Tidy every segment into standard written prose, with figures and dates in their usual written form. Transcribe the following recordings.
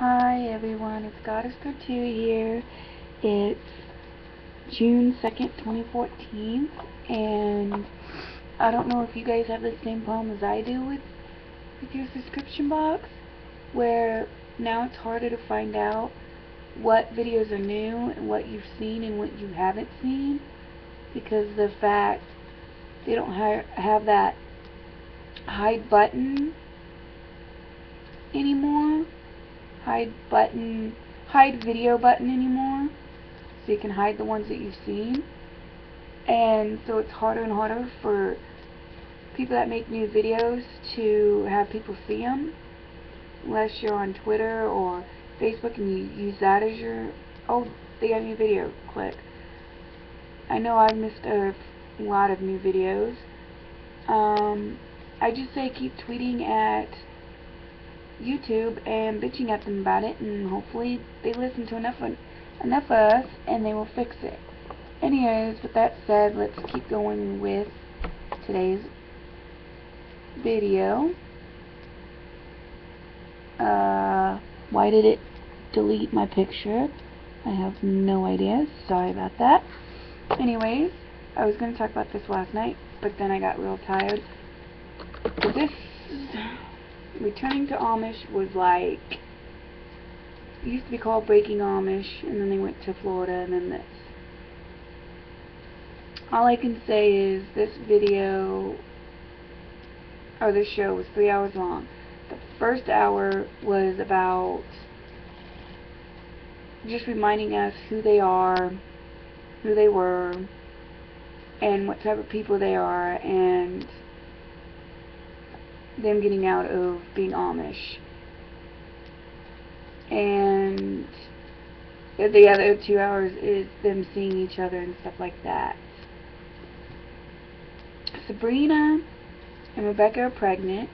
Hi everyone, it's Goddess for 2 here. It's June 2nd, 2014, and I don't know if you guys have the same problem as I do with your subscription box, where now it's harder to find out what videos are new and what you've seen and what you haven't seen, because of the fact they don't have that hide button anymore. Hide video button anymore, so you can hide the ones that you've seen. And so it's harder and harder for people that make new videos to have people see them, unless you're on Twitter or Facebook and you use that as your, oh, they got a new video, click. I know I've missed a lot of new videos. I just say keep tweeting at YouTube and bitching at them about it, and hopefully they listen to enough of us and they will fix it. Anyways, with that said, let's keep going with today's video. Why did it delete my picture? I have no idea. Sorry about that. Anyways, I was going to talk about this last night, but then I got real tired. But this returning to Amish was like, it used to be called Breaking Amish, and then they went to Florida, and then this. All I can say is this video, or this show, was 3 hours long. The first hour was about just reminding us who they are, who they were, and what type of people they are, and them getting out of being Amish. And the other 2 hours is them seeing each other and stuff like that. Sabrina and Rebecca are pregnant.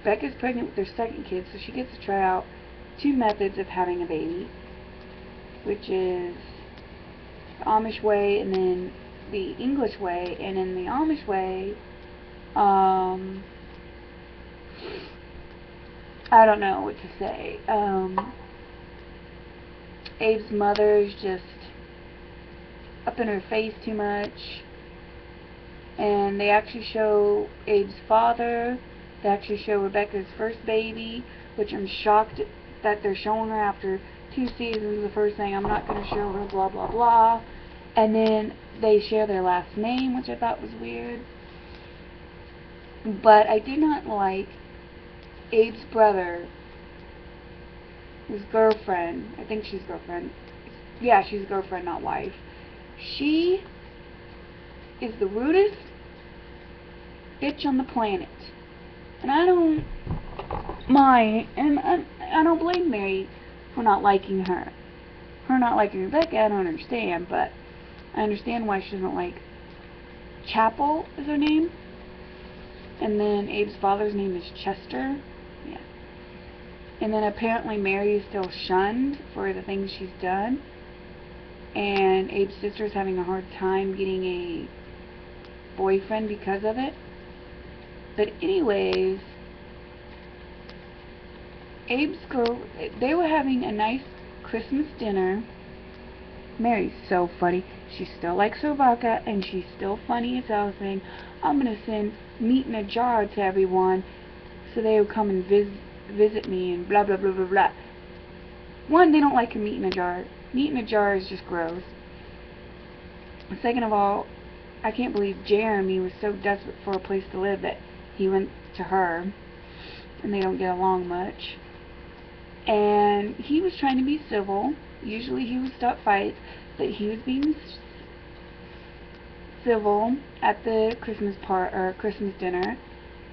Becca's pregnant with their second kid, so she gets to try out 2 methods of having a baby, which is the Amish way and then the English way. And in the Amish way, I don't know what to say. Abe's mother is just up in her face too much, and they actually show Abe's father. They actually show Rebecca's first baby, which I'm shocked that they're showing her after 2 seasons. The first thing, I'm not going to show her, blah blah blah. And then they share their last name, which I thought was weird. But I did not like Abe's brother, his girlfriend, I think she's girlfriend, yeah, she's girlfriend, not wife. She is the rudest bitch on the planet, and I don't mind, and I don't blame Mary for not liking her. Her not liking Rebecca, I don't understand, but I understand why she doesn't like Chapel, is her name, and then Abe's father's name is Chester. Yeah. And then apparently Mary is still shunned for the things she's done. And Abe's sister's having a hard time getting a boyfriend because of it. But anyways, Abe's girl, they were having a nice Christmas dinner. Mary's so funny. She still likes her vodka, and she's still funny as hell, saying, I'm going to send meat in a jar to everyone so they will come and visit me, and blah blah blah blah blah. One, they don't like meat in a jar. Meat in a jar is just gross. Second of all, I can't believe Jeremy was so desperate for a place to live that he went to her, and they don't get along much. And he was trying to be civil. Usually he would start fights, but he was being civil at the Christmas dinner,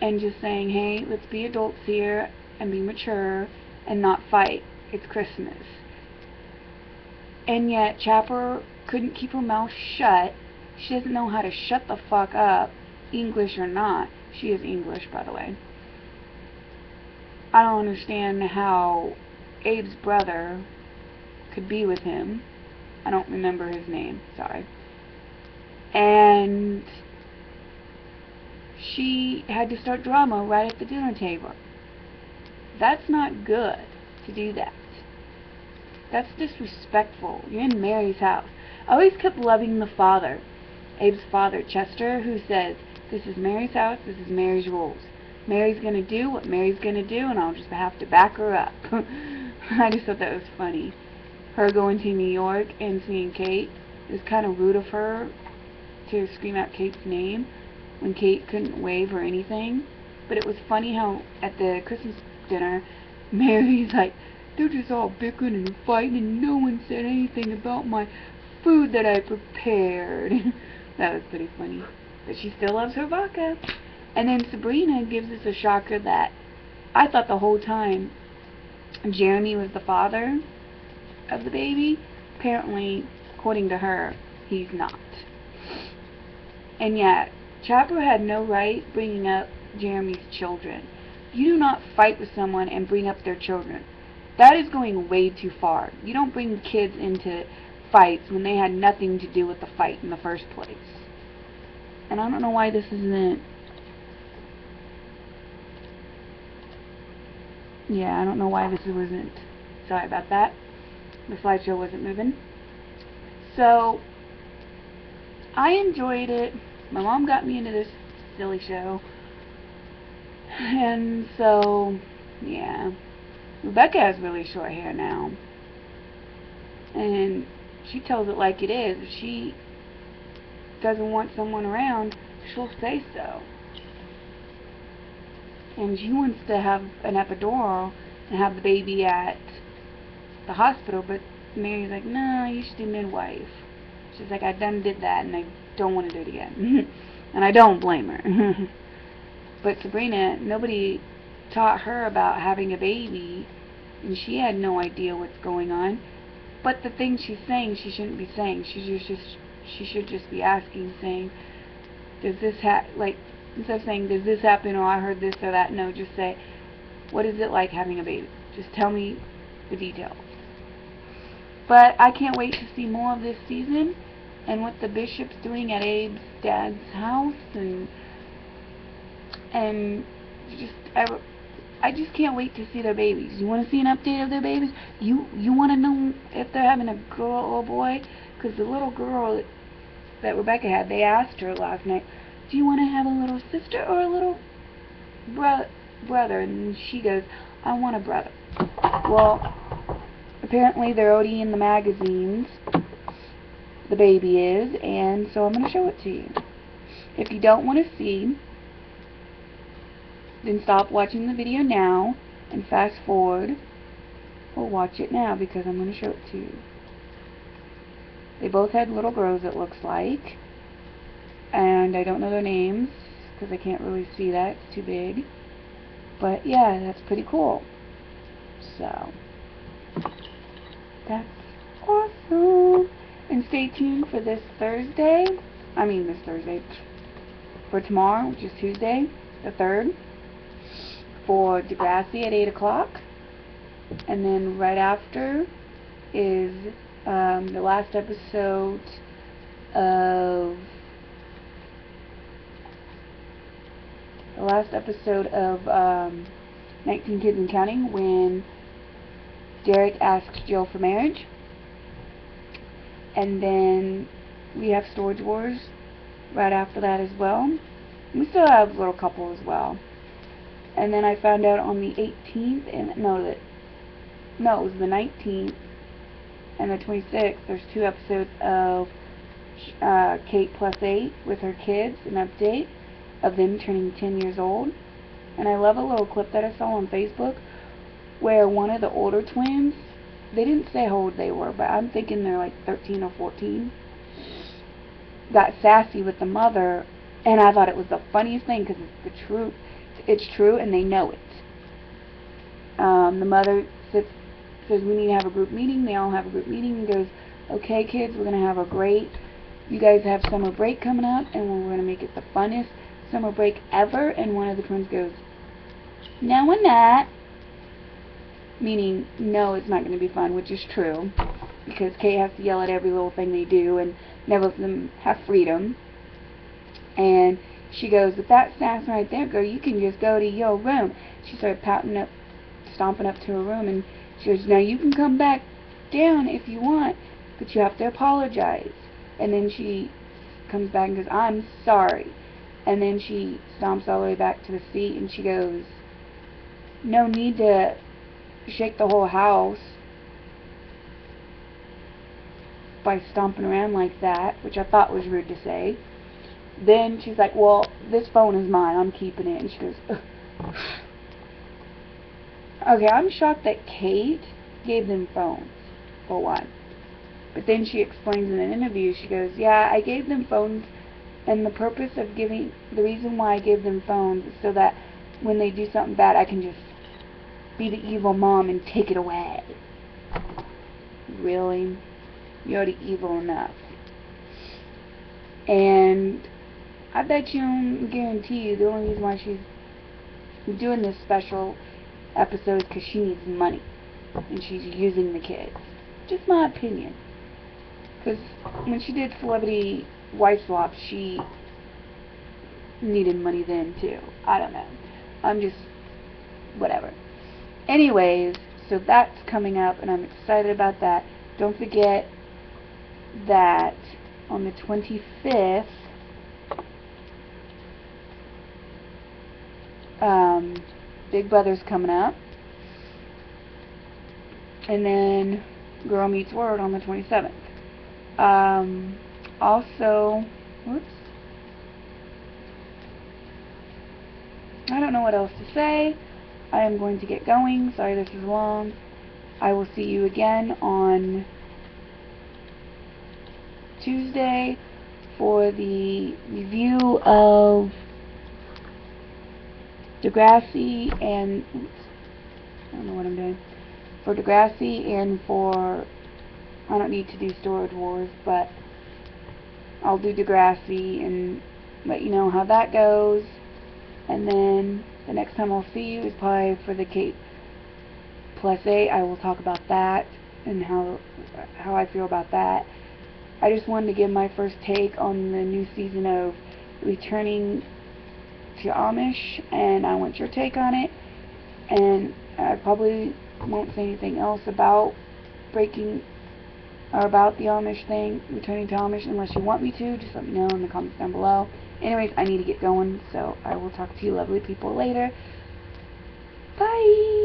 and just saying, hey, let's be adults here and be mature and not fight. It's Christmas. And yet Chapper couldn't keep her mouth shut. She doesn't know how to shut the fuck up, English or not. She is English, by the way. I don't understand how Abe's brother could be with him. I don't remember his name, sorry. And she had to start drama right at the dinner table. That's not good to do that. That's disrespectful. You're in Mary's house. I always kept loving the father, Abe's father, Chester, who says, this is Mary's house, this is Mary's rules. Mary's going to do what Mary's going to do, and I'll just have to back her up. I just thought that was funny. Her going to New York and seeing Kate. It was kind of rude of her to scream out Kate's name when Kate couldn't wave or anything. But it was funny how at the Christmas dinner, Mary's like, they're just all bickering and fighting, and no one said anything about my food that I prepared. That was pretty funny. But she still loves her vodka. And then Sabrina gives us a shocker that I thought the whole time Jeremy was the father of the baby. Apparently, according to her, he's not. And yet, Chapper had no right bringing up Jeremy's children. You do not fight with someone and bring up their children. That is going way too far. You don't bring kids into fights when they had nothing to do with the fight in the first place. And I don't know why this isn't... Yeah, I don't know why this wasn't... Sorry about that. The slideshow wasn't moving. So, I enjoyed it. My mom got me into this silly show. And so, yeah. Rebecca has really short hair now. And she tells it like it is. If she doesn't want someone around, she'll say so. And she wants to have an epidural and have the baby at the hospital, but Mary's like, no, you should do midwife. She's like, I done did that and I don't want to do it again. And I don't blame her. But Sabrina, nobody taught her about having a baby, and she had no idea what's going on. But the things she's saying, she shouldn't be saying. She should just be asking, saying, does this like, instead of saying, does this happen, or I heard this or that, no, just say, what is it like having a baby? Just tell me the details. But I can't wait to see more of this season, and what the bishop's doing at Abe's dad's house, and just, I just can't wait to see their babies. You want to see an update of their babies? You want to know if they're having a girl or a boy? Because the little girl that Rebecca had, they asked her last night, do you want to have a little sister or a little brother? And she goes, I want a brother. Well, apparently they're already in the magazines, the baby is, and so I'm going to show it to you. If you don't want to see, then stop watching the video now and fast forward, or watch it now because I'm going to show it to you. They both had little girls, it looks like, and I don't know their names because I can't really see that, it's too big, but yeah, that's pretty cool. So that's awesome. And stay tuned for this Thursday, for tomorrow, which is Tuesday the 3rd, for Degrassi at 8 o'clock. And then right after is the last episode of 19 Kids and Counting, when Derek asks Jill for marriage. And then we have Storage Wars right after that as well. We still have Little Couple as well. And then I found out on the 18th, and it was the 19th and the 26th, there's 2 episodes of Kate Plus 8 with her kids, an update of them turning 10 years old. And I love a little clip that I saw on Facebook where one of the older twins, they didn't say how old they were, but I'm thinking they're like 13 or 14, got sassy with the mother, and I thought it was the funniest thing because it's the truth. It's true, and they know it. The mother says, we need to have a group meeting. They all have a group meeting, and goes, okay kids, we're going to have you guys have summer break coming up, and we're going to make it the funnest summer break ever. And one of the twins goes, no we're not. Meaning, no, it's not going to be fun, which is true, because Kate has to yell at every little thing they do, and never let them have freedom. And she goes, with that sass right there, girl, you can just go to your room. She started stomping up to her room, and she goes, now you can come back down if you want, but you have to apologize. And then she comes back and goes, I'm sorry. And then she stomps all the way back to the seat and she goes, no need to shake the whole house by stomping around like that, which I thought was rude to say. Then she's like, well, this phone is mine, I'm keeping it. And she goes, ugh. Okay, I'm shocked that Kate gave them phones, for one. But then she explains in an interview, she goes, yeah, I gave them phones, and the reason why I gave them phones is so that when they do something bad, I can just be the evil mom and take it away. Really? You're already evil enough. And I bet you, guarantee you, the only reason why she's doing this special episode is because she needs money. And she's using the kids. Just my opinion. Because when she did Celebrity Wife Swap, she needed money then too. I don't know. I'm just, whatever. Anyways, so that's coming up and I'm excited about that. Don't forget that on the 25th, Big Brother's coming up. And then Girl Meets World on the 27th. Also, whoops. I don't know what else to say. I am going to get going. Sorry this is long. I will see you again on Tuesday for the review of Degrassi and, oops, I don't know what I'm doing. For Degrassi and for, I don't need to do Storage Wars, but I'll do Degrassi and let you know how that goes. And then the next time I'll see you is probably for the Kate Plus 8. I will talk about that and how I feel about that. I just wanted to give my first take on the new season of Returning to Amish, and I want your take on it. And I probably won't say anything else about about the Amish thing, Returning to Amish, unless you want me to. Just let me know in the comments down below. Anyways, I need to get going, so I will talk to you lovely people later. Bye!